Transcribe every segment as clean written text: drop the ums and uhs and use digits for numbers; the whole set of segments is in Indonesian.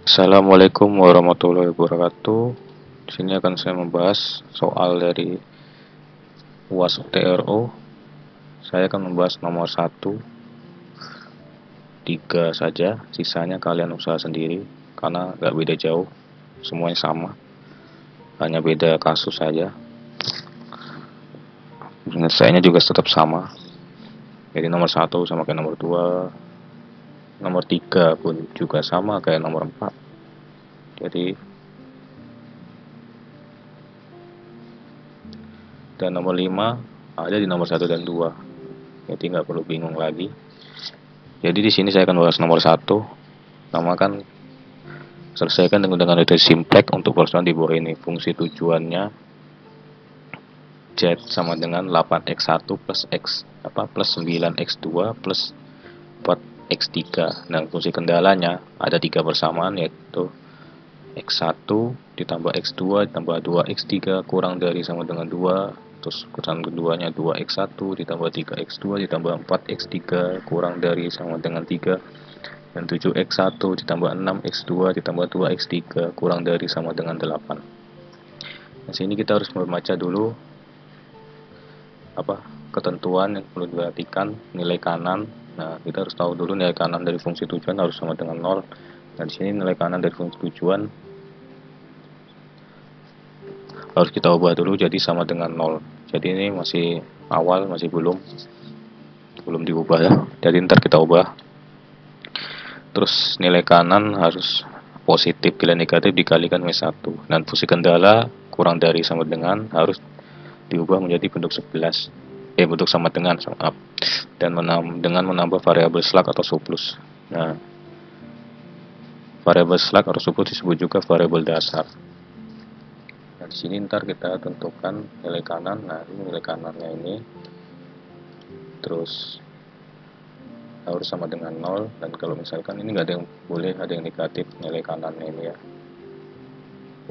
Assalamualaikum warahmatullahi wabarakatuh. Di sini akan saya membahas soal dari UAS TRO. Saya akan membahas nomor 1, 3 saja. Sisanya kalian usaha sendiri karena nggak beda jauh. Semuanya sama. Hanya beda kasus saja. Penyelesaiannya juga tetap sama. Jadi nomor 1 sama kayak nomor 2. Nomor 3 pun juga sama kayak nomor 4. Jadi dan nomor 5 ada di nomor 1 dan 2. Jadi nggak perlu bingung lagi. Jadi di sini saya akan bahas nomor 1. Namakan selesaikan dengan metode simplex untuk persoalan di bawah ini. Fungsi tujuannya Z sama dengan 8x1 plus plus 9x2 plus 4x3. Dan fungsi kendalanya ada 3 persamaan, yaitu x1 ditambah x2 ditambah 2x3 kurang dari sama dengan 2. Terus kurangan keduanya 2x1 ditambah 3x2 ditambah 4x3 kurang dari sama dengan 3. Dan 7x1 ditambah 6x2 ditambah 2x3 kurang dari sama dengan 8. Nah, sini kita harus membaca dulu ketentuan yang perlu diperhatikan, nilai kanan. Nah, kita harus tahu dulu nilai kanan dari fungsi tujuan harus sama dengan 0. Dan di sini nilai kanan dari fungsi tujuan harus kita ubah dulu jadi sama dengan 0. Jadi ini masih awal, masih belum diubah ya. Jadi ntar kita ubah. Terus nilai kanan harus positif bila negatif dikalikan -1. Dan fungsi kendala kurang dari sama dengan harus diubah menjadi bentuk 11. Bentuk sama dengan, dan dengan menambah variabel slug atau surplus. Nah, variabel slug atau surplus disebut juga variabel dasar. Nah, di sini ntar kita tentukan nilai kanan. Nah, ini nilai kanannya ini. Terus harus sama dengan 0, dan kalau misalkan ini nggak ada yang boleh ada yang negatif nilai kanannya ini ya.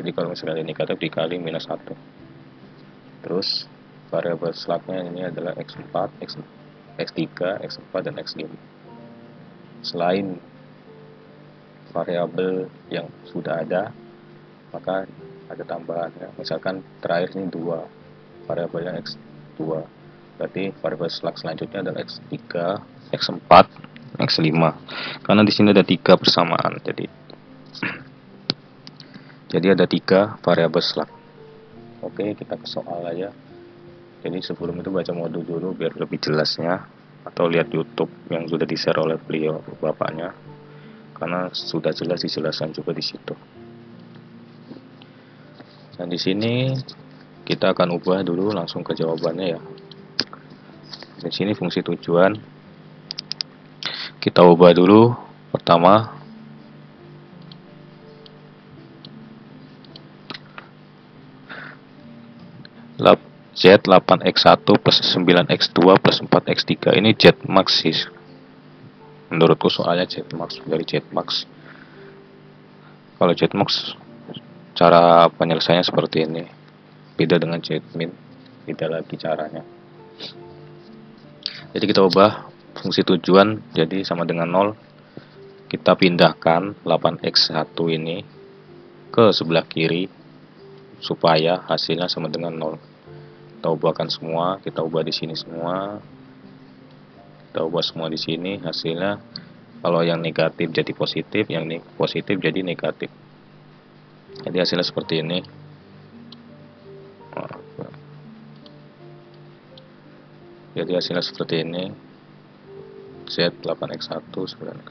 Jadi kalau misalnya ada negatif dikali -1. Terus variabel slugnya ini adalah x4, x3, x4 dan x5. Selain variabel yang sudah ada, maka ada tambahannya. Misalkan terakhir ini 2, variabelnya x2. Berarti variabel slug selanjutnya adalah x3, x4, x5. Karena di sini ada 3 persamaan. Jadi ada 3 variabel slug. Oke, kita ke soal aja. Jadi sebelum itu baca modul dulu biar lebih jelasnya, atau lihat YouTube yang sudah di-share oleh beliau bapaknya. Karena sudah jelas dijelaskan juga di situ. Dan di sini kita akan ubah dulu langsung ke jawabannya ya. Di sini fungsi tujuan kita ubah dulu. Pertama, Z 8x1 plus 9x2 plus 4x3. Ini Z max sih. Menurutku soalnya Z max dari Z max. Kalau Z max cara penyelesaiannya seperti ini. Beda dengan Z min. Beda lagi caranya. Jadi kita ubah fungsi tujuan jadi sama dengan 0. Kita pindahkan 8x1 ini ke sebelah kiri supaya hasilnya sama dengan 0. Kita ubahkan semua, kita ubah di sini semua. Kita ubah semua di sini, hasilnya kalau yang negatif jadi positif, yang positif jadi negatif. Jadi hasilnya seperti ini. Jadi hasilnya seperti ini. Z 8x1 9x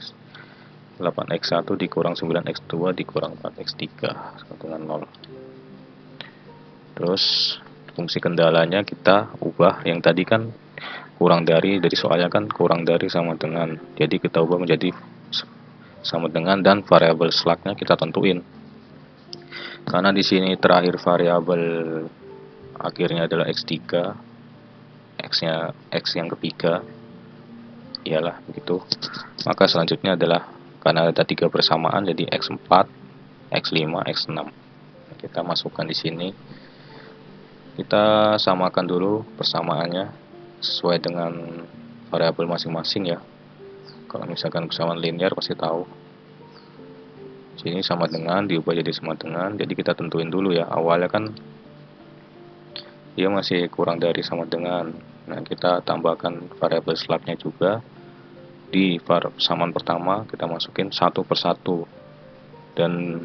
8x1 dikurang 9x2 dikurang 4x3 sama dengan 0. Terus fungsi kendalanya kita ubah, yang tadi kan kurang dari soalnya kan kurang dari sama dengan, jadi kita ubah menjadi sama dengan, dan variabel slugnya kita tentuin. Karena di sini terakhir variabel akhirnya adalah x3, x-nya x yang ketiga, iyalah begitu. Maka selanjutnya adalah karena ada 3 persamaan jadi x4, x5, x6. Kita masukkan di sini. Kita samakan dulu persamaannya sesuai dengan variabel masing-masing ya. Kalau misalkan persamaan linear pasti tahu. Sini sama dengan, diubah jadi sama dengan. Jadi kita tentuin dulu ya. Awalnya kan dia masih kurang dari sama dengan. Nah, kita tambahkan variabel slabnya juga. Di persamaan pertama kita masukin satu per satu, dan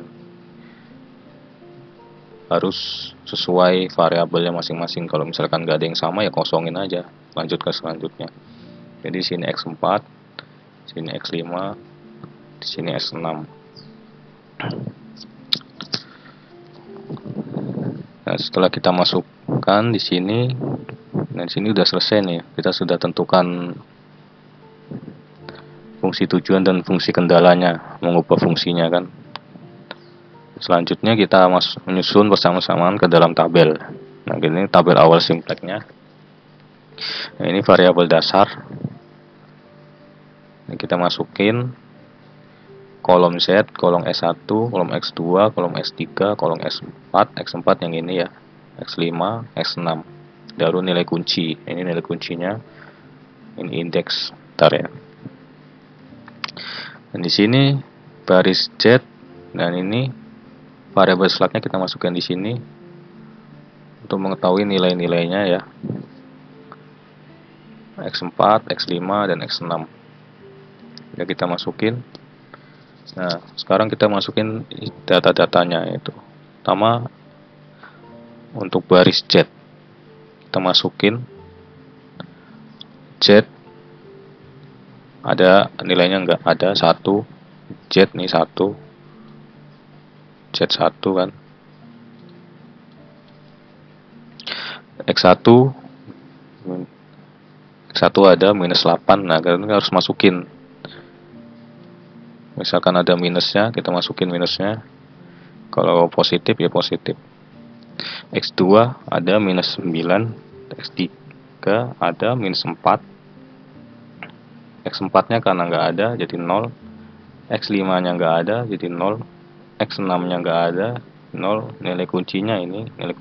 harus sesuai variabelnya masing-masing. Kalau misalkan nggak ada yang sama ya kosongin aja, lanjut ke selanjutnya. Jadi sini X4, sini X5, di sini X6. Nah, setelah kita masukkan di sini, nah di sini udah selesai nih. Kita sudah tentukan fungsi tujuan dan fungsi kendalanya, mengubah fungsinya kan. Selanjutnya kita menyusun bersama-samaan ke dalam tabel. Nah, ini tabel awal simpleknya. Nah, ini variabel dasar. Ini kita masukin kolom Z, kolom S1, kolom X2, kolom S3, kolom S4, X4 yang ini ya, X5, X6. Baru nilai kunci. Ini nilai kuncinya. Ini indeks. Bentar ya. Dan di sini baris Z, dan ini variabel slabnya kita masukkan di sini untuk mengetahui nilai-nilainya ya. X4, X5, dan X6. Ya, kita masukin. Nah, sekarang kita masukin data-datanya, yaitu pertama untuk baris Z. Kita masukin Z, ada nilainya enggak, ada 1. Z nih 1. Z1 kan. X1 ada minus 8. Nah, kita harus masukin. Misalkan ada minusnya, kita masukin minusnya. Kalau positif ya positif. X2 ada minus 9. X3 ada minus 4. X4 nya karena nggak ada jadi 0. X5 nya nggak ada jadi 0. X6 nya nggak ada 0. Nilai kuncinya ini, nilai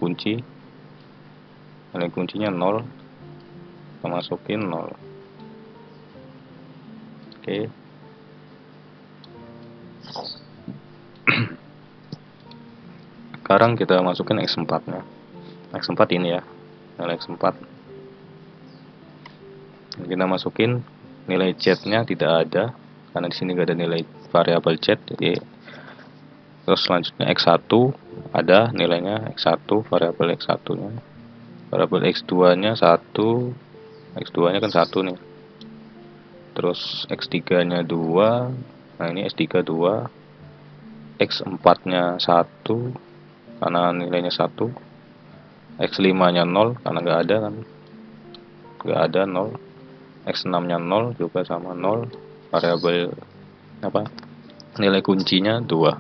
kuncinya 0. Kita masukin 0. Oke. Sekarang kita masukin X4 nya. X4 ini ya, nilai X4. Kita masukin nilai Z nya tidak ada karena di sini nggak ada nilai variabel Z. Jadi terus selanjutnya X1 ada nilainya, X1 variabel X1 nya. Variabel X2 nya 1. X2 nya kan 1 nih. Terus X3 nya 2. Nah, ini S3 2. X4 nya 1 karena nilainya 1. X5 nya 0 karena nggak ada kan, nggak ada 0. X6 nya 0 juga sama 0. Variabel nilai kuncinya 2.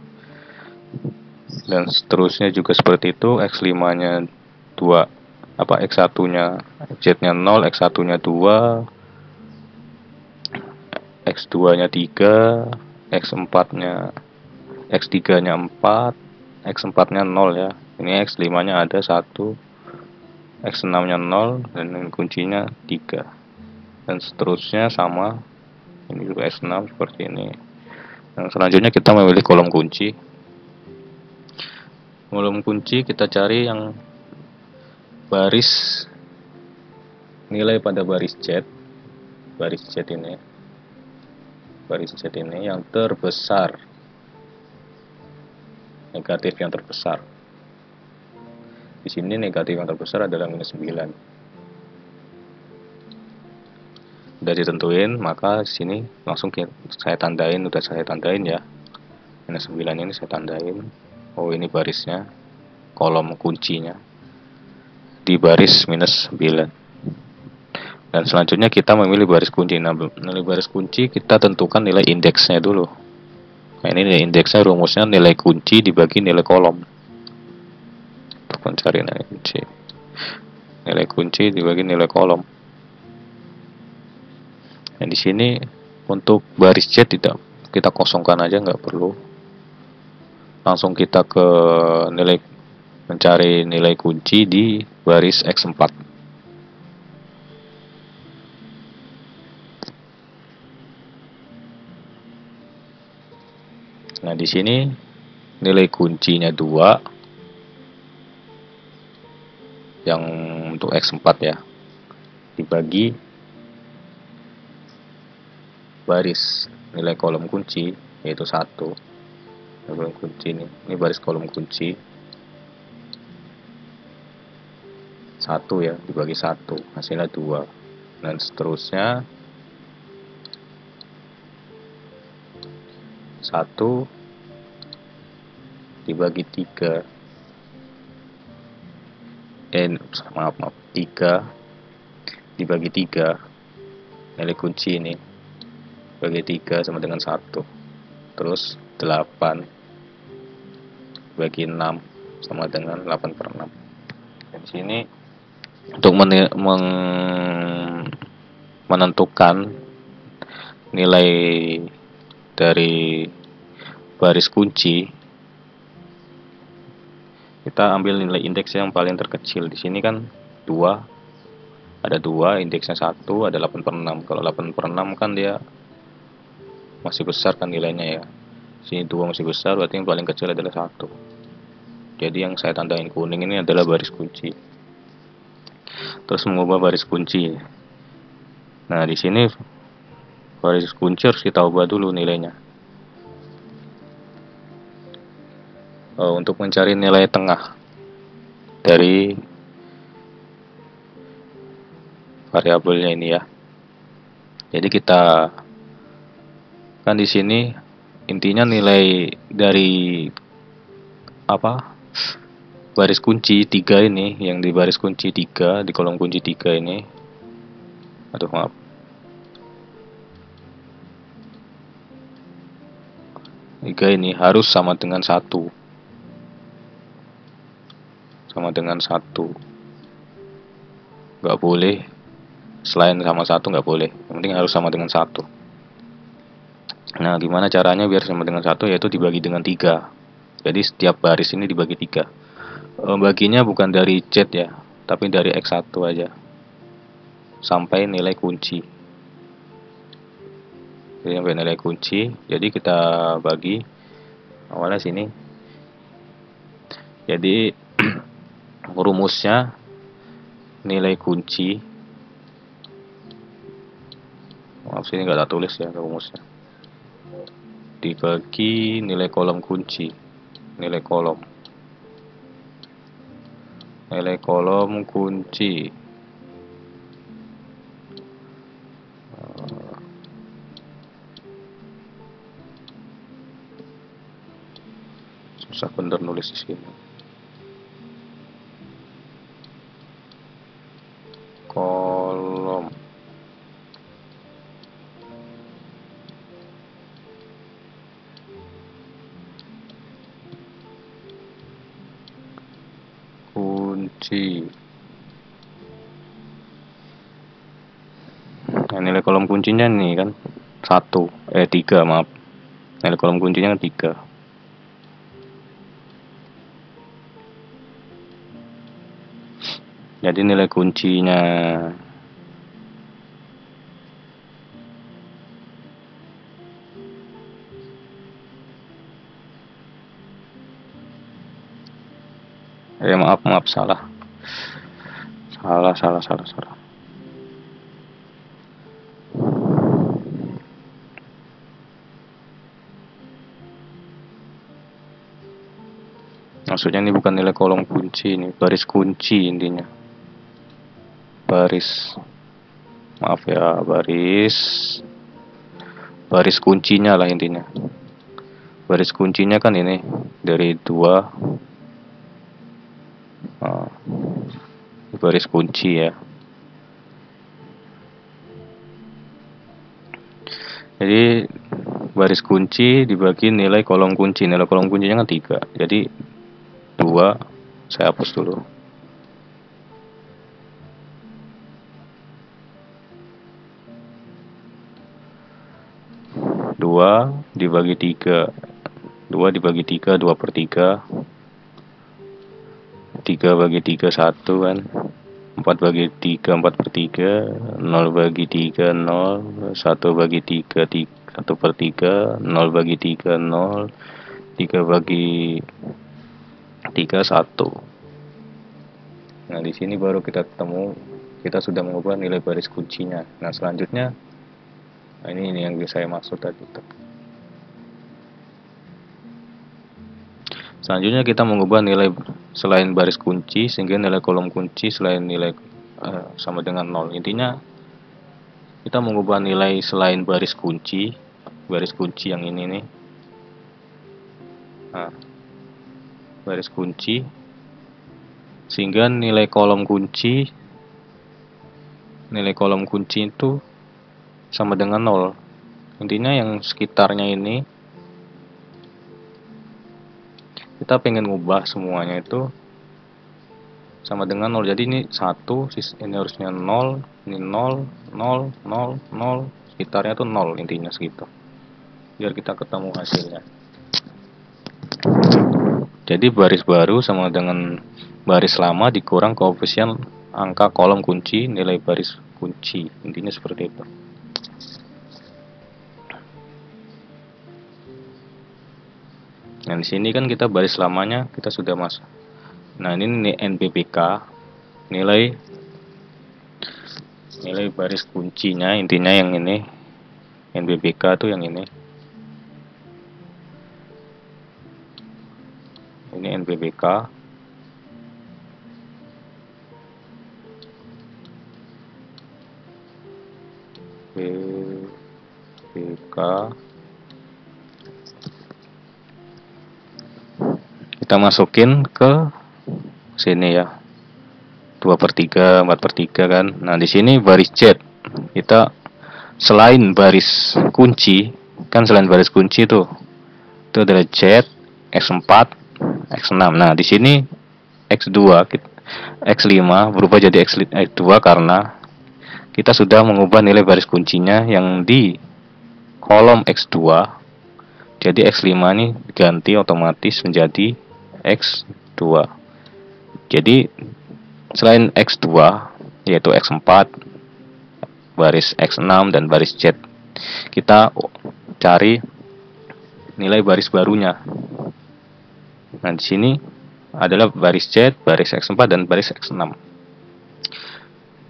Dan seterusnya juga seperti itu. X5 nya 2, X1 nya, Z nya 0, X1 nya 2, X2 nya 3, X4 nya, X3 nya 4, X4 nya 0 ya. Ini X5 nya ada 1, X6 nya 0, dan kuncinya 3. Dan seterusnya sama. Ini juga S6 seperti ini. Dan selanjutnya kita memilih kolom kunci. Kolom kunci kita cari yang baris nilai pada baris Z. Baris Z ini. Baris Z ini yang terbesar. Negatif yang terbesar. Di sini negatif yang terbesar adalah minus 9. Udah ditentuin, maka di sini langsung saya tandain, udah saya tandain ya. Minus 9 ini saya tandain. Oh, ini barisnya, kolom kuncinya di baris minus 9. Dan selanjutnya kita memilih baris kunci. Nah, nilai baris kunci kita tentukan nilai indeksnya dulu. Nah, ini nilai indeksnya, rumusnya nilai kunci dibagi nilai kolom. Untuk mencari nilai kunci. Nilai kunci dibagi nilai kolom. Nah, di sini untuk baris Z tidak kita kosongkan aja, nggak perlu. Langsung kita ke nilai, mencari nilai kunci di baris X4. Nah, di sini nilai kuncinya 2 yang untuk X4 ya, dibagi baris nilai kolom kunci yaitu 1. Kolom kunci ini baris kolom kunci 1 ya, dibagi 1 hasilnya 2, dan seterusnya 1 dibagi 3 maaf 3 dibagi 3 nilai kunci ini bagi 3 sama dengan 1, terus 8 bagi 6 sama dengan 8/6. Dan di sini untuk menentukan nilai dari baris kunci, kita ambil nilai indeks yang paling terkecil. Di sini kan 2, ada 2, indeksnya 1, ada 8/6. Kalau 8/6 kan dia masih besar kan nilainya ya. Sini 2 masih besar, berarti yang paling kecil adalah 1. Jadi yang saya tandain kuning ini adalah baris kunci. Terus mengubah baris kunci. Nah, di sini baris kunci harus kita ubah dulu nilainya. Untuk mencari nilai tengah dari variabelnya ini ya. Jadi kita kan di sini intinya nilai dari baris kunci 3 ini, yang di baris kunci 3 di kolom kunci 3 ini, aduh maaf, tiga ini harus sama dengan 1, sama dengan 1, nggak boleh selain sama 1, nggak boleh, yang penting harus sama dengan 1. Nah, gimana caranya biar sama dengan 1? Yaitu dibagi dengan 3. Jadi setiap baris ini dibagi 3. Baginya bukan dari Z ya, tapi dari X1 aja sampai nilai kunci. Jadi sampai nilai kunci, jadi kita bagi awalnya sini. Jadi rumusnya nilai kunci, maaf sini nggak ada tulis ya rumusnya, dibagi nilai kolom kunci, nilai kolom kunci susah bener nulis di sini. Kolom kunci. Nah, nilai kolom kuncinya nih kan 3, maaf. Nilai kolom kuncinya kan 3. Jadi nilai kuncinya maaf salah. Maksudnya ini bukan nilai kolom kunci, ini baris kunci intinya. Maaf ya, baris kuncinya lah intinya. Baris kuncinya kan ini dari 2, baris kunci ya. Jadi baris kunci dibagi nilai kolom kunci. Nilai kolom kuncinya kan 3. Jadi 2 saya hapus dulu. 2 dibagi 3, 2 dibagi 3, 2/3, 3 bagi 3, 1 kan, 4 bagi 3, 4/3, 0 bagi 3, 0, 1 bagi 3, 1/3, 0 bagi 3, 0, 3 bagi 3 1. Nah, di sini baru kita sudah mengubah nilai baris kuncinya. Nah, selanjutnya ini yang saya maksud tadi. Selanjutnya kita mengubah nilai selain baris kunci, sehingga nilai kolom kunci selain nilai sama dengan 0. Intinya kita mengubah nilai selain baris kunci yang ini nih. Nah, baris kunci, sehingga nilai kolom kunci itu sama dengan 0. Intinya yang sekitarnya ini kita pengen ngubah semuanya itu sama dengan 0. Jadi ini 1, ini harusnya 0, ini 0, 0, 0, 0, sekitarnya tuh 0, intinya segitu. Biar kita ketemu hasilnya. Jadi baris baru sama dengan baris lama dikurang koefisien angka kolom kunci nilai baris kunci. Intinya seperti itu. Nah, di sini kan kita baris lamanya kita sudah masuk. Nah, ini NBBK, nilai baris kuncinya, intinya yang ini. NBBK tuh yang ini. Ini NBBK. BBK. Kita masukin ke sini ya, 2/3, 4/3 kan. Nah, di sini baris Z kita selain baris kunci kan, selain baris kunci itu adalah Z, X4, X6. Nah, di sini X2, X5 berubah jadi X2 karena kita sudah mengubah nilai baris kuncinya yang di kolom X2. Jadi X5 ini diganti otomatis menjadi X2. Jadi selain X2 yaitu X4, baris X6 dan baris Z, kita cari nilai baris barunya. Nah, di sini adalah baris Z, baris X4 dan baris X6.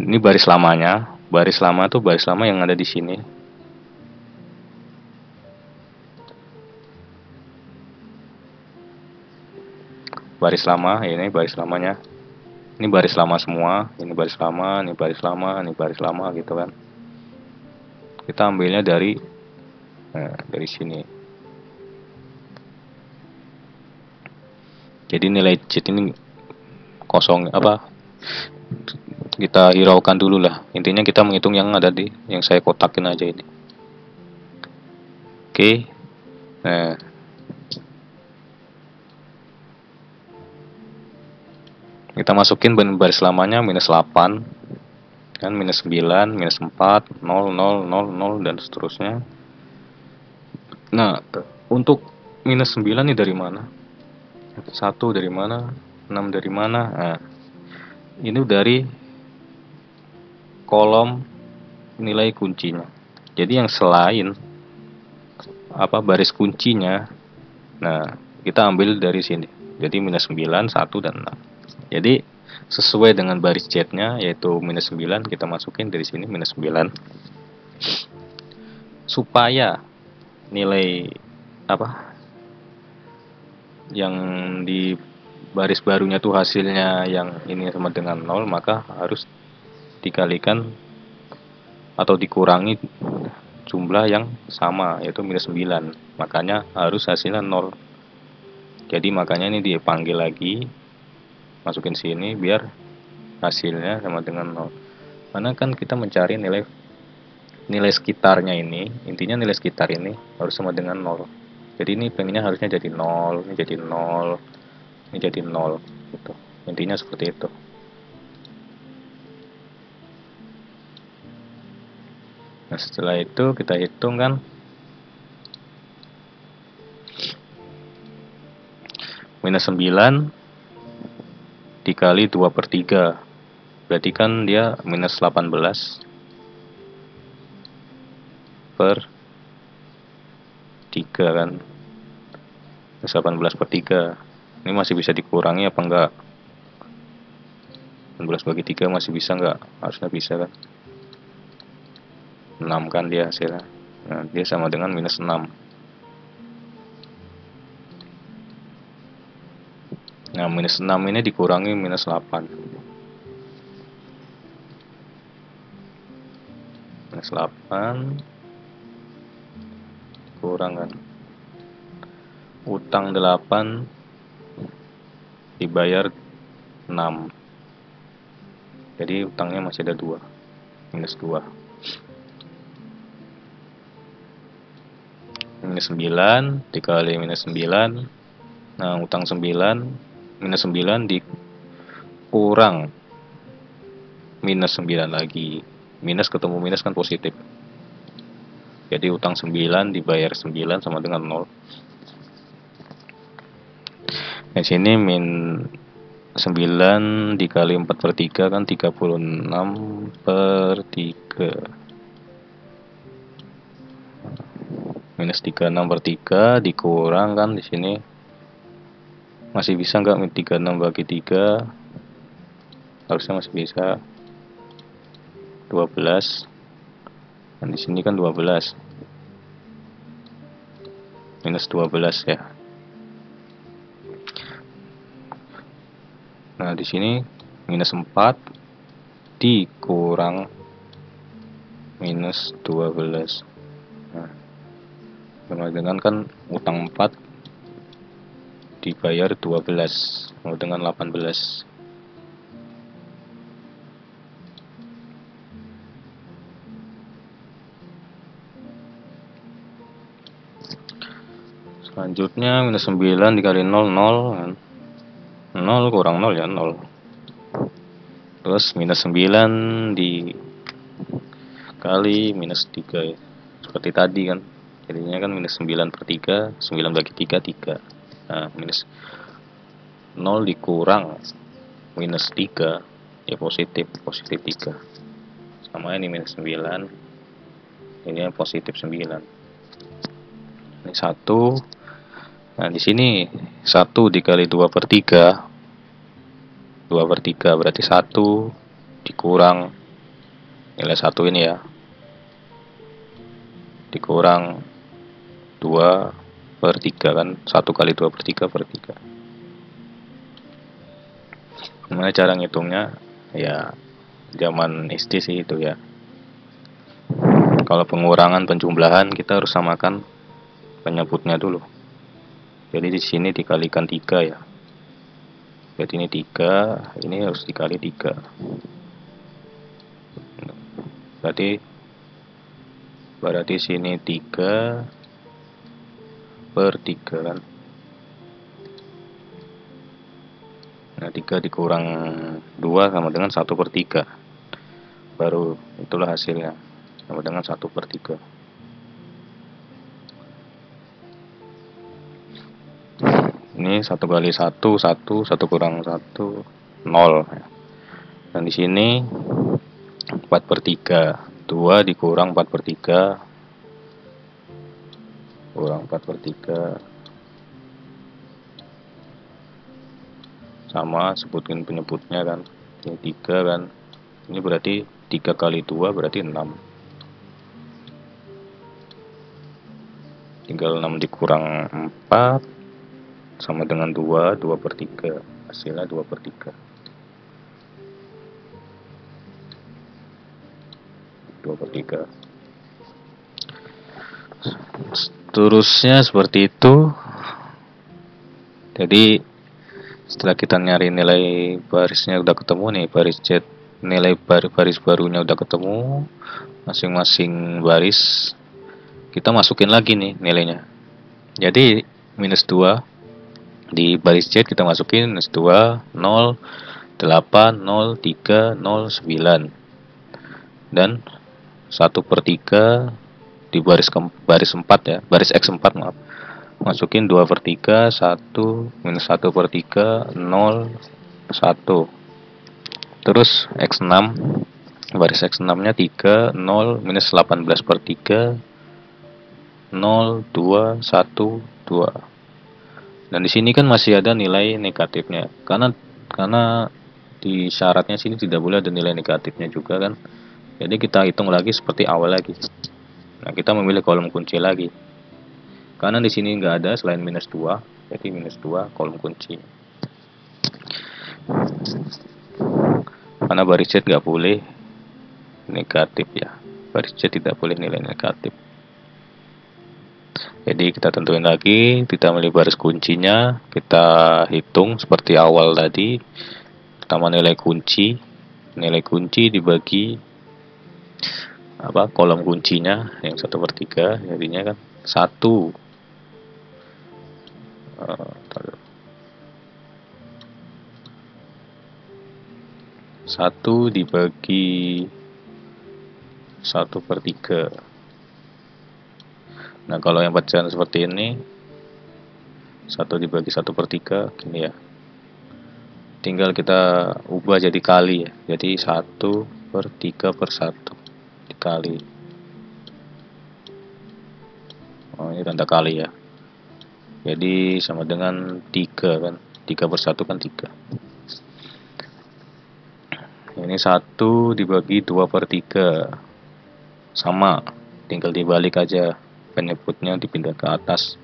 Ini baris lamanya. Baris lama tuh baris lama yang ada di sini. Baris lama, ini baris lamanya. Ini baris lama semua, ini baris lama, ini baris lama, ini baris lama gitu kan. Kita ambilnya dari sini. Jadi nilai Z ini kosong kita hiraukan dulu lah. Intinya kita menghitung yang ada yang saya kotakin aja ini. Oke. Nah, kita masukin baris lamanya -8 kan, -9, -4, 0, 0, 0, 0 dan seterusnya. Nah, untuk -9 ini dari mana? 1 dari mana? 6 dari mana? Nah, ini dari kolom nilai kuncinya. Jadi yang selain baris kuncinya, nah kita ambil dari sini. Jadi -9, 1 dan 6. Jadi sesuai dengan baris Z-nya yaitu -9, kita masukin dari sini -9. Supaya nilai yang di baris barunya tuh hasilnya yang ini sama dengan 0, maka harus dikalikan atau dikurangi jumlah yang sama yaitu -9. Makanya harus hasilnya 0. Jadi makanya ini dipanggil lagi, masukin sini biar hasilnya sama dengan 0. Karena kan kita mencari nilai sekitarnya ini. Intinya nilai sekitar ini harus sama dengan 0. Jadi ini pengennya harusnya jadi 0, ini jadi 0, ini jadi 0 gitu. Intinya seperti itu. Nah, setelah itu kita hitung kan, -9 dikali 2/3, berarti kan dia -18/3 kan. Minus 18/3. Ini masih bisa dikurangi apa enggak? 18/3 masih bisa enggak? Harusnya bisa kan? 6 kan dia hasilnya. Nah, dia sama dengan minus 6. Nah, minus 6 ini dikurangi minus 8. Minus 8 kurang kan. Utang 8 dibayar 6. Jadi utangnya masih ada 2. Minus 2. Minus 9 dikali minus 9. Nah, utang 9 minus 9 dikurang minus 9 lagi. Minus ketemu minus kan positif. Jadi utang 9 dibayar 9 sama dengan 0. Di sini min 9 dikali 4/3 kan 36/3. Minus 36/3 dikurang kan di sini. Masih bisa nggak 36/3? Harusnya masih bisa. 12. Dan di sini kan 12. Minus 12 ya. Nah, di sini minus 4 dikurang minus 12. Nah, sama dengan kan utang 4 dibayar 12 sama dengan 18. Selanjutnya minus 9 dikali 0, 0 kan. 0 kurang 0 ya 0. Terus minus 9 dikali minus 3 ya. Seperti tadi kan. Jadinya kan minus 9/3, 9/3 3. Nah, minus 0 dikurang minus 3 ya positif 3. Sama ini minus 9. Ini positif 9. Ini 1. Nah, di sini 1 dikali 2/3. 2/3 berarti 1 dikurang nilai 1 ini ya. Dikurang 2/3 kan. 1 kali 2/3/3. Gimana cara ngitungnya? Ya, zaman SD sih itu ya. Kalau pengurangan penjumlahan kita harus samakan penyebutnya dulu. Jadi di sini dikalikan 3 ya. Jadi ini 3, ini harus dikali 3. Berarti sini 3/3 kan. Nah, 3 dikurang 2 sama dengan 1/3. Baru itulah hasilnya. Sama dengan 1/3. Ini 1 kali 1, 1, 1 kurang 1, 0. Dan di sini 4/3. 2 dikurang 4/3. Kurang 4/3. Sama, sebutin penyebutnya kan. Ini 3 kan. Ini berarti 3 kali 2 berarti 6. Tinggal 6 dikurang 4 sama dengan 2, 2/3. Hasilnya 2/3. 2/3. Seterusnya seperti itu. Jadi setelah kita nyari nilai barisnya udah ketemu nih, baris Z, nilai baris barunya udah ketemu, masing-masing baris kita masukin lagi nih nilainya. Jadi minus 2 di baris Z kita masukin minus 2, 0, 8, 0, 3, 0, 9. Dan 1/3 di baris 4 ya, baris X4 maaf. Masukin 2/3, 1, minus 1/3, 0, 1. Terus X6, baris X6 nya 3, 0, minus 18/3, 0, 2, 1, 2. Dan di sini kan masih ada nilai negatifnya, karena di syaratnya sini tidak boleh ada nilai negatifnya juga kan. Jadi kita hitung lagi seperti awal lagi. Nah, kita memilih kolom kunci lagi. Karena di sini nggak ada selain minus 2, jadi minus 2 kolom kunci. Karena baris Z nggak boleh negatif ya. Baris Z tidak boleh nilai negatif. Jadi kita tentuin lagi, kita milih baris kuncinya, kita hitung seperti awal tadi. Pertama nilai kunci dibagi kolom kuncinya yang 1/3, jadinya kan 1 1 dibagi 1/3. Nah, kalau yang pecahan seperti ini 1 dibagi 1/3 gini ya. Tinggal kita ubah jadi kali ya. Jadi 1/3/1 dikali. Oh, ini tanda kali ya. Jadi sama dengan 3 kan. 3/1 kan 3. Ini 1 dibagi 2/3. Sama, tinggal dibalik aja. Penyebutnya dipindah ke atas.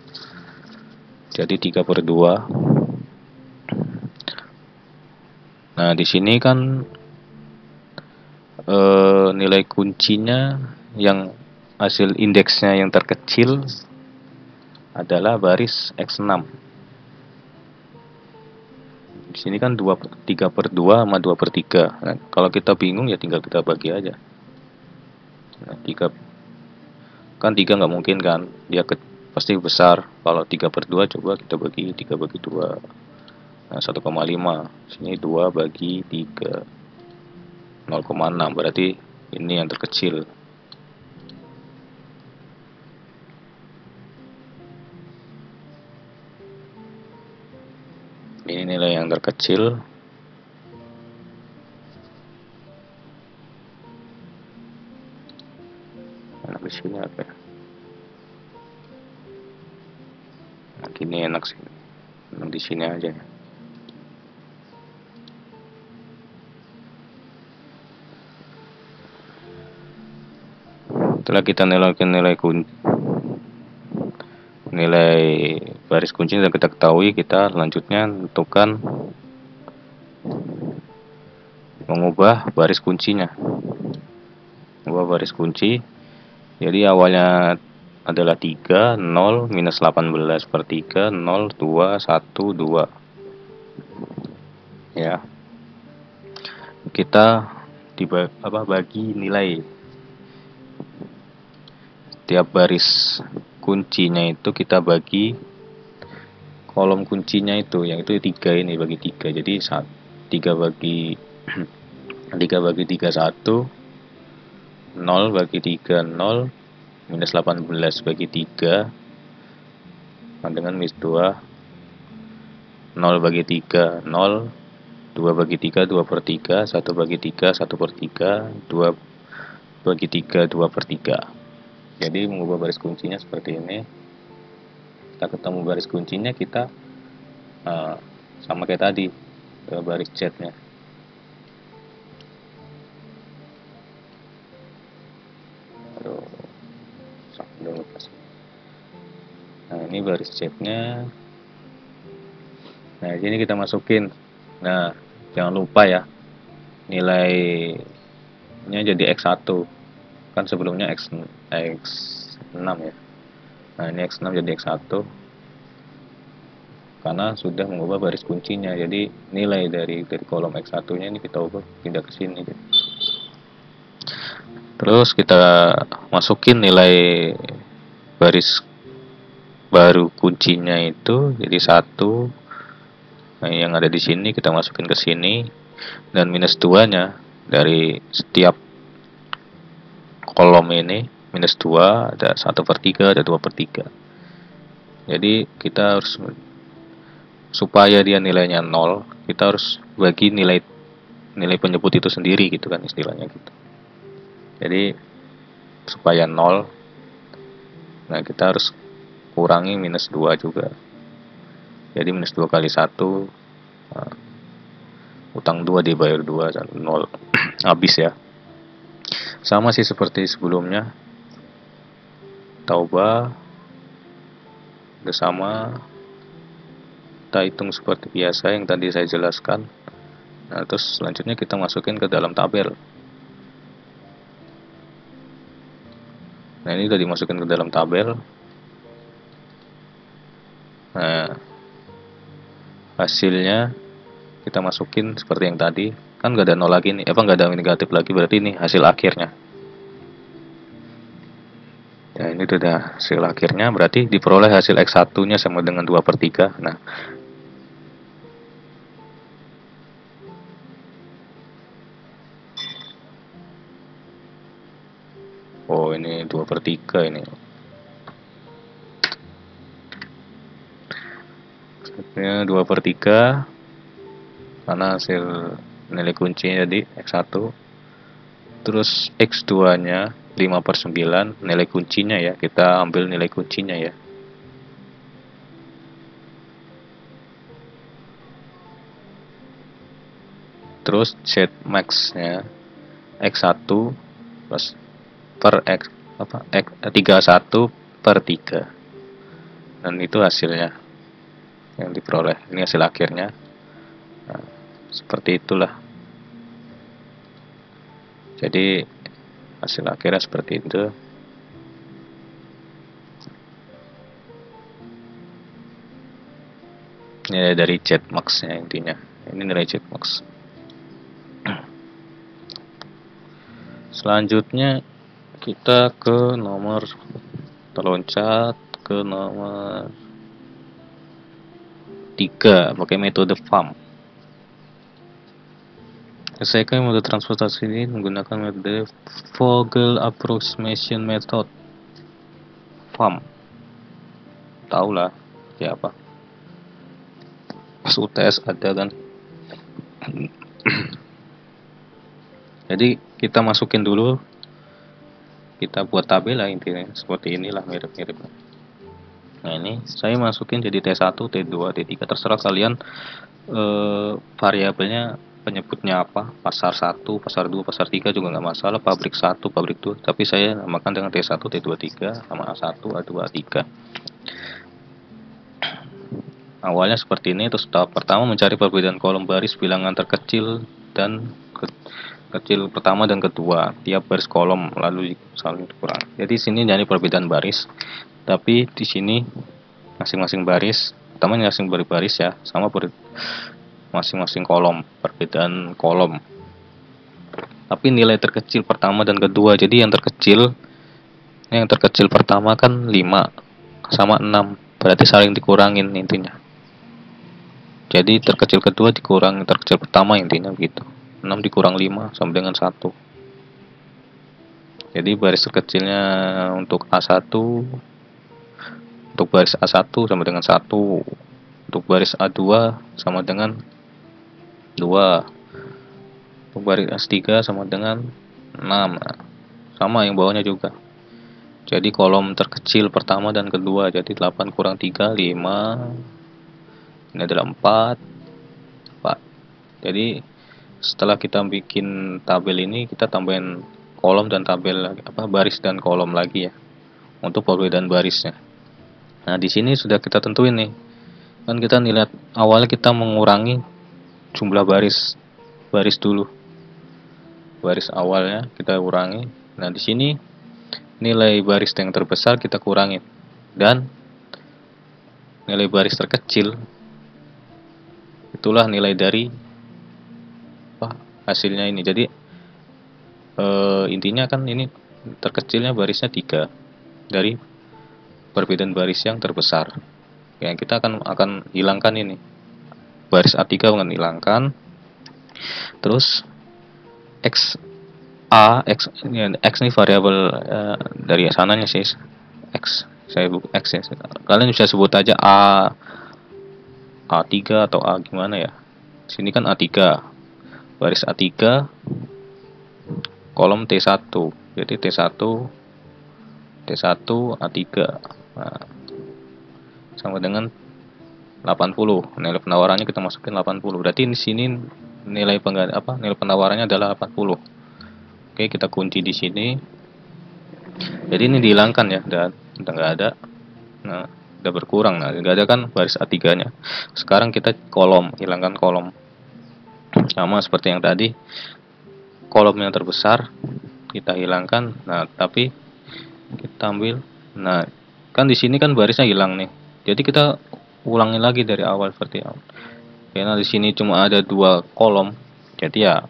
Jadi 3/2. Nah, di sini kan nilai kuncinya yang hasil indeksnya yang terkecil adalah baris X6. Di sini kan 3/2 sama 2/3. Nah, kalau kita bingung ya tinggal kita bagi aja. Nah, 3 nggak mungkin kan, dia pasti besar. Kalau 3/2 coba kita bagi 3/2. Nah, 1,5. Sini 2 bagi 3. 0,6 berarti ini yang terkecil. Ini nilai yang terkecil. Nah, di sini apa ya? Nah, gini enak sih. Nah, di sini aja ya. Setelah kita nilai baris kunci sudah kita ketahui, kita selanjutnya tentukan mengubah baris kuncinya. Mengubah baris kunci. Jadi awalnya adalah 3, 0, minus 18/3, 0, 2, 1, 2. Ya. Kita bagi nilai. Tiap baris kuncinya itu kita bagi kolom kuncinya itu, yang itu 3 ini bagi 3. Jadi 3 bagi 3 bagi 3 1, 0 bagi 3 0, minus 18 bagi 3 dengan minus 2, 0 bagi 3 0, 2 bagi 3 2/3, 1 bagi 3 1/3, 2 bagi 3 2/3. Jadi mengubah baris kuncinya seperti ini. Kita ketemu baris kuncinya, kita sama kayak tadi ke baris Z-nya. Nah, ini baris Z-nya. Nah, ini kita masukin. Nah, jangan lupa ya, nilainya jadi X1. Kan sebelumnya X6 ya. Nah, ini X6 jadi X1 karena sudah mengubah baris kuncinya. Jadi nilai dari kolom X1 nya ini kita ubah pindah ke sini. Terus kita masukin nilai baris baru kuncinya itu jadi 1. Nah, yang ada di sini kita masukin ke sini, dan minus 2 nya dari setiap kolom ini minus 2, ada 1/3, ada 2/3. Jadi kita harus, supaya dia nilainya 0, kita harus bagi nilai penyebut itu sendiri gitu kan, istilahnya gitu. Jadi supaya 0, nah kita harus kurangi minus 2 juga. Jadi minus 2 kali 1, utang 2 dibayar 2, 0. Habis ya. Sama sih seperti sebelumnya. Taubah udah sama, kita hitung seperti biasa yang tadi saya jelaskan. Nah, terus selanjutnya kita masukin ke dalam tabel. Nah, ini udah dimasukin ke dalam tabel. Nah, hasilnya kita masukin seperti yang tadi. Kan nggak ada nol lagi nih, nggak ada negatif lagi, berarti ini hasil akhirnya. Ya, ini udah hasil akhirnya, berarti diperoleh hasil X1 nya sama dengan 2/3. Nah, oh ini 2/3 ini. Ini 2/3 karena hasil nilai kuncinya jadi X1. Terus X2 nya 5/9, nilai kuncinya ya, kita ambil nilai kuncinya ya. Terus Z max nya X1 plus per X 31/3. Dan itu hasilnya yang diperoleh. Ini hasil akhirnya. Nah, seperti itulah. Jadi hasil akhirnya seperti itu. Nilai dari Z max nya intinya. Ini nilai Z max. Selanjutnya kita ke nomor, terloncat ke nomor 3 pakai metode FAM. Selesaikan metode transportasi ini menggunakan metode Vogel Approximation Method. FAM. Tahu lah siapa. Pas UTS ada kan. Jadi kita masukin dulu, kita buat tabel lah intinya seperti inilah, mirip-mirip. Nah, ini saya masukin jadi T1, T2, T3, terserah kalian variabelnya penyebutnya apa, pasar 1, pasar 2, pasar 3 juga nggak masalah, pabrik 1, pabrik 2, tapi saya namakan dengan T1, T2, T3 sama A1, A2, A3. Awalnya seperti ini. Terus tahap pertama mencari perbedaan kolom baris bilangan terkecil dan kecil pertama dan kedua tiap baris kolom, lalu saling dikurang. Jadi sini nyari perbedaan baris, tapi di sini masing-masing baris, pertama masing baris ya, sama masing-masing kolom, perbedaan kolom. Tapi nilai terkecil pertama dan kedua, jadi yang terkecil pertama kan 5 sama 6, berarti saling dikurangin intinya. Jadi terkecil kedua dikurang terkecil pertama, intinya begitu. 6 dikurang 5 sama dengan 1. Jadi baris terkecilnya untuk A1, untuk baris A1 sama dengan 1, untuk baris A2 sama dengan 2, untuk baris A3 sama dengan 6. Nah, sama yang bawahnya juga. Jadi kolom terkecil pertama dan kedua, jadi 8 kurang 3, 5. Ini adalah 4. Jadi setelah kita bikin tabel ini, kita tambahin kolom dan tabel baris dan kolom lagi ya, untuk perbedaan barisnya. Nah, di sini sudah kita tentuin nih. Kan kita lihat awalnya kita mengurangi jumlah baris dulu. Baris awalnya kita kurangi. Nah, di sini nilai baris yang terbesar kita kurangi, dan nilai baris terkecil itulah nilai dari hasilnya ini. Jadi intinya kan ini terkecilnya barisnya 3 dari perbedaan baris yang terbesar. Yang kita akan hilangkan ini. Baris A3 akan hilangkan. Terus X ini variabel dari sananya sih. X ya. Kalian bisa sebut aja A3 atau A gimana ya. Sini kan A3. Baris A3 kolom T1. Jadi T1 A3. Nah, sama dengan 80. Nilai penawarannya kita masukin 80. Berarti di sini nilai nilai penawarannya adalah 80. Oke, kita kunci di sini. Jadi ini dihilangkan ya, udah nggak ada. Nah, udah berkurang. Nah, nggak ada kan baris A3-nya. Sekarang kita hilangkan kolom. Sama seperti yang tadi, kolom yang terbesar kita hilangkan. Nah, tapi kita ambil. Nah, kan di sini kan barisnya hilang nih. Jadi kita ulangi lagi dari awal seperti awal. Karena di sini cuma ada 2 kolom. Jadi ya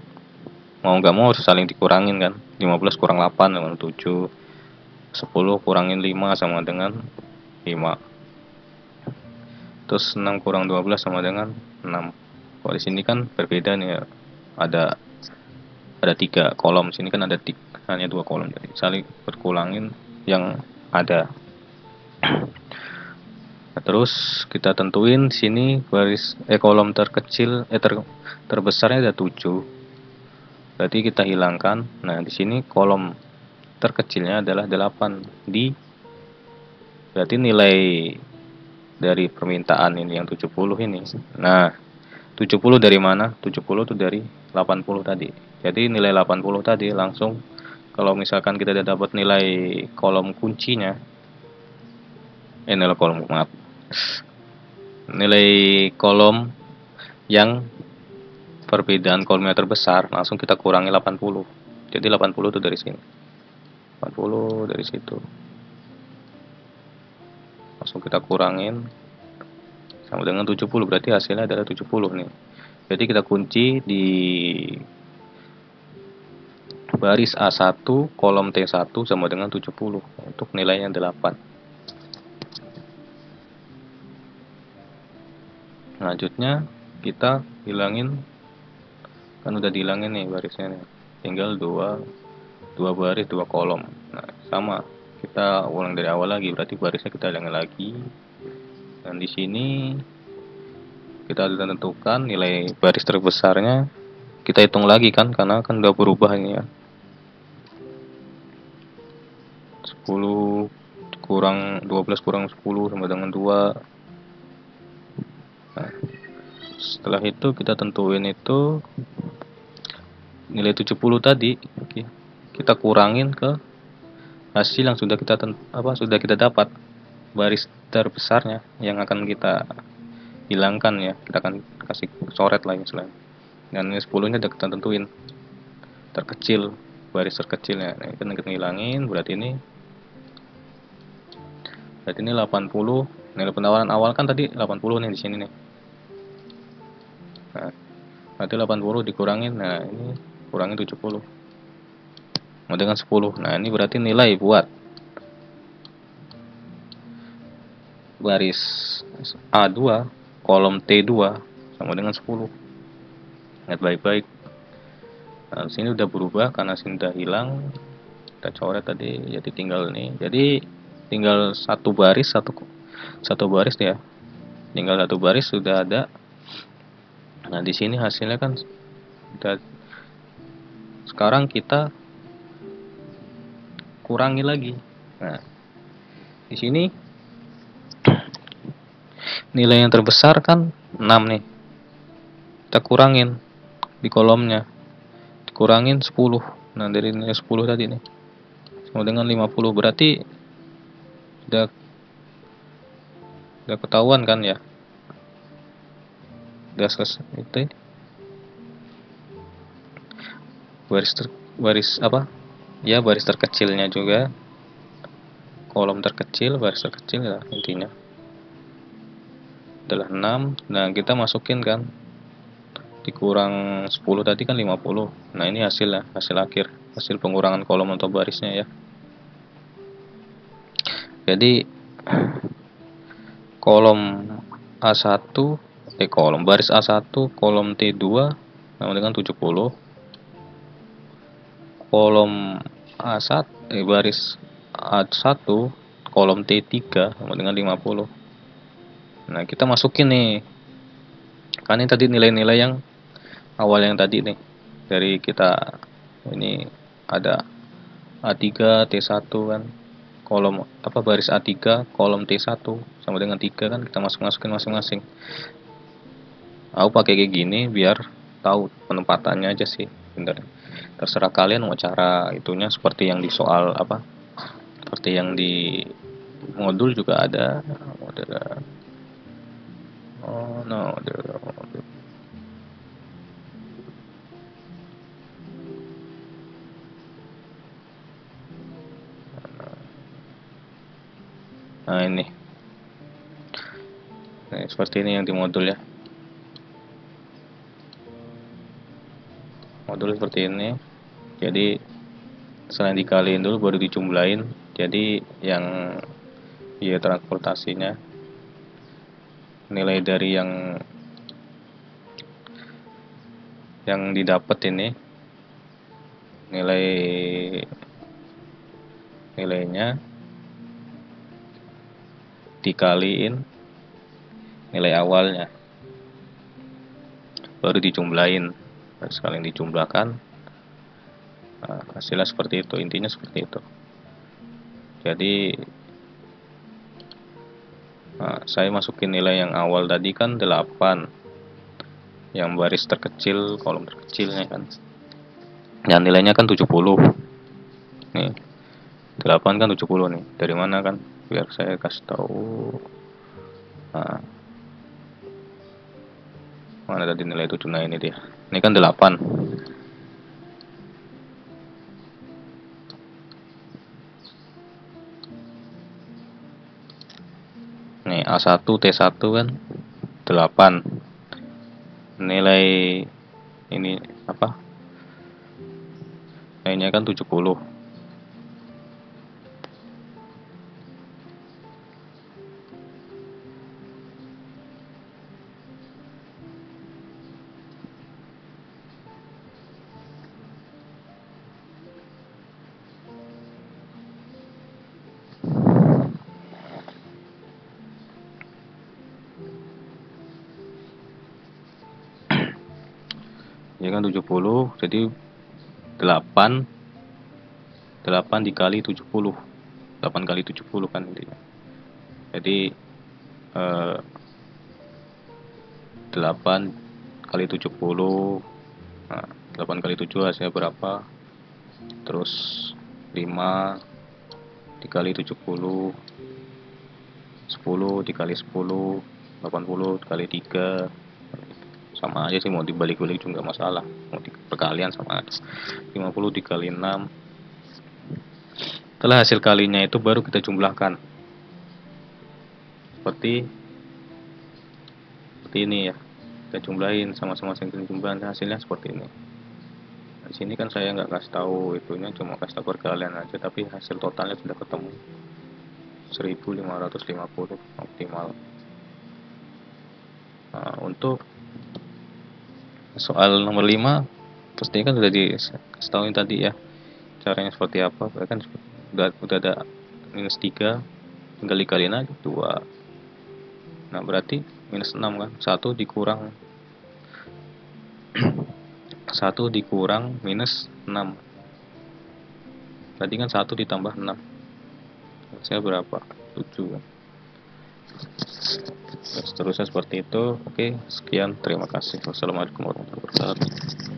mau nggak mau harus saling dikurangin kan. 15 kurang 8 sama 7. 10 kurangin 5 sama dengan 5. Terus 6 kurang 12 sama dengan 6. Kalau di sini kan berbeda nih ya. Ada 3 kolom. Sini kan ada hanya 2 kolom. Jadi saling berkurangin yang ada. Nah, terus kita tentuin sini kolom terkecil terbesarnya ada 7. Berarti kita hilangkan. Nah, di sini kolom terkecilnya adalah 8 berarti nilai dari permintaan ini yang 70 ini. Nah, 70 dari mana? 70 itu dari 80 tadi. Jadi nilai 80 tadi langsung kalau misalkan kita udah dapat nilai kolom kuncinya, nilai kolom yang perbedaan kolomnya terbesar, langsung kita kurangi 80. Jadi 80 itu dari sini. 80 dari situ. Langsung kita kurangin sama dengan 70, berarti hasilnya adalah 70 nih. Jadi kita kunci di baris A1 kolom T1 sama dengan 70 untuk nilainya 8. Selanjutnya kita hilangin, kan udah dihilangin nih barisnya nih. Tinggal dua baris 2 kolom. Nah, sama kita ulang dari awal lagi, berarti barisnya kita hilangin lagi. Dan di sini kita sudah tentukan nilai baris terbesarnya, kita hitung lagi kan karena kan udah berubah ini ya. 10 kurang 12 kurang 10 sama dengan 2. Nah, setelah itu kita tentuin itu nilai 70 tadi, kita kurangin ke hasil yang sudah kita dapat, baris terbesarnya yang akan kita hilangkan ya. Kita akan kasih coret lagi misalnya. Dan ini 10-nya udah kita tentuin terkecil, baris terkecilnya. Nah, kita ngilangin, berarti ini 80. Nilai penawaran awal kan tadi 80 nih di sini nih. Nah, berarti 80 dikurangin. Nah, ini kurangin 70. Sama dengan 10. Nah, ini berarti nilai buat baris A2 kolom T2 sama dengan 10. Ingat baik-baik. Nah, sini udah berubah karena sini udah hilang. Kita coret tadi, jadi tinggal nih. Jadi tinggal satu baris ya. Tinggal satu baris sudah ada. Nah, di sini hasilnya kan sudah. Sekarang kita kurangi lagi. Nah, di sini nilai yang terbesar kan 6 nih. Kita kurangin di kolomnya. Dikurangin 10. Nah, dari nilai 10 tadi nih sama dengan 50, berarti udah ketahuan kan ya. Udah selesai itu. Baris ya, baris terkecilnya juga, kolom terkecil, baris terkecil ya intinya adalah 6. Nah, kita masukin kan, dikurang 10 tadi kan 50. Nah, ini hasil akhir, hasil pengurangan kolom atau barisnya ya. Jadi kolom A1 baris A1 kolom T2 sama dengan 70. Kolom A1 baris A1 kolom T3 sama dengan 50. Nah, kita masukin nih. Kan ini tadi nilai-nilai yang awal yang tadi nih. Dari kita ini ada A3 T1 kan. kolom apa baris A3 kolom T1 sama dengan 3 kan kita masukin masing-masing. Aku pakai kayak gini biar tahu penempatannya aja sih. Bentar. Terserah kalian mau cara itunya seperti yang di soal apa? Seperti yang di modul juga ada. Modul. Oh no, modul. Nah ini. Nah, seperti ini yang di modul ya. Modul seperti ini. Jadi selain dikaliin dulu baru dijumlahin. Jadi yang biaya transportasinya nilai dari yang didapat ini nilainya dikaliin nilai awalnya baru dijumlahin. Sekalian dijumlahkan, nah, hasilnya seperti itu, intinya seperti itu. Jadi nah, saya masukin nilai yang awal tadi kan 8, yang baris terkecil kolom terkecilnya kan, yang nilainya kan 70 nih. 8 kan 70 nih, dari mana kan, biar saya kasih tahu. Nah, mana tadi nilai 7? Nah ini dia, ini kan 8. Nih A1 T1 kan 8, nilai ini apa, nilainya kan 70. Ya kan 70, jadi 8 dikali 70, 8 kali 70 kan intinya. Jadi 8 kali 70, nah, 8 kali 7 hasilnya berapa, terus 5 dikali 70, 10 dikali 10, 80 dikali 3, sama aja sih, mau dibalik-balik juga nggak masalah, mau perkalian sama aja. 50 dikali 6. Setelah hasil kalinya itu baru kita jumlahkan seperti ini ya, kita jumlahin sama-sama jumlahan, hasilnya seperti ini. Nah, di sini kan saya nggak kasih tahu itunya, cuma kasih tahu perkalian aja, tapi hasil totalnya sudah ketemu 1550 optimal. Nah, untuk soal nomor 5 pastinya kan sudah dikasih tahu tadi ya, caranya seperti apa. Kan udah ada minus 3, tinggal dikaliin aja 2. Nah berarti minus 6 kan, 1 dikurang 1 dikurang minus 6, tadi kan 1 ditambah 6, hasilnya berapa? 7 kan. Seterusnya seperti itu. Oke, sekian, terima kasih. Wassalamualaikum warahmatullahi wabarakatuh.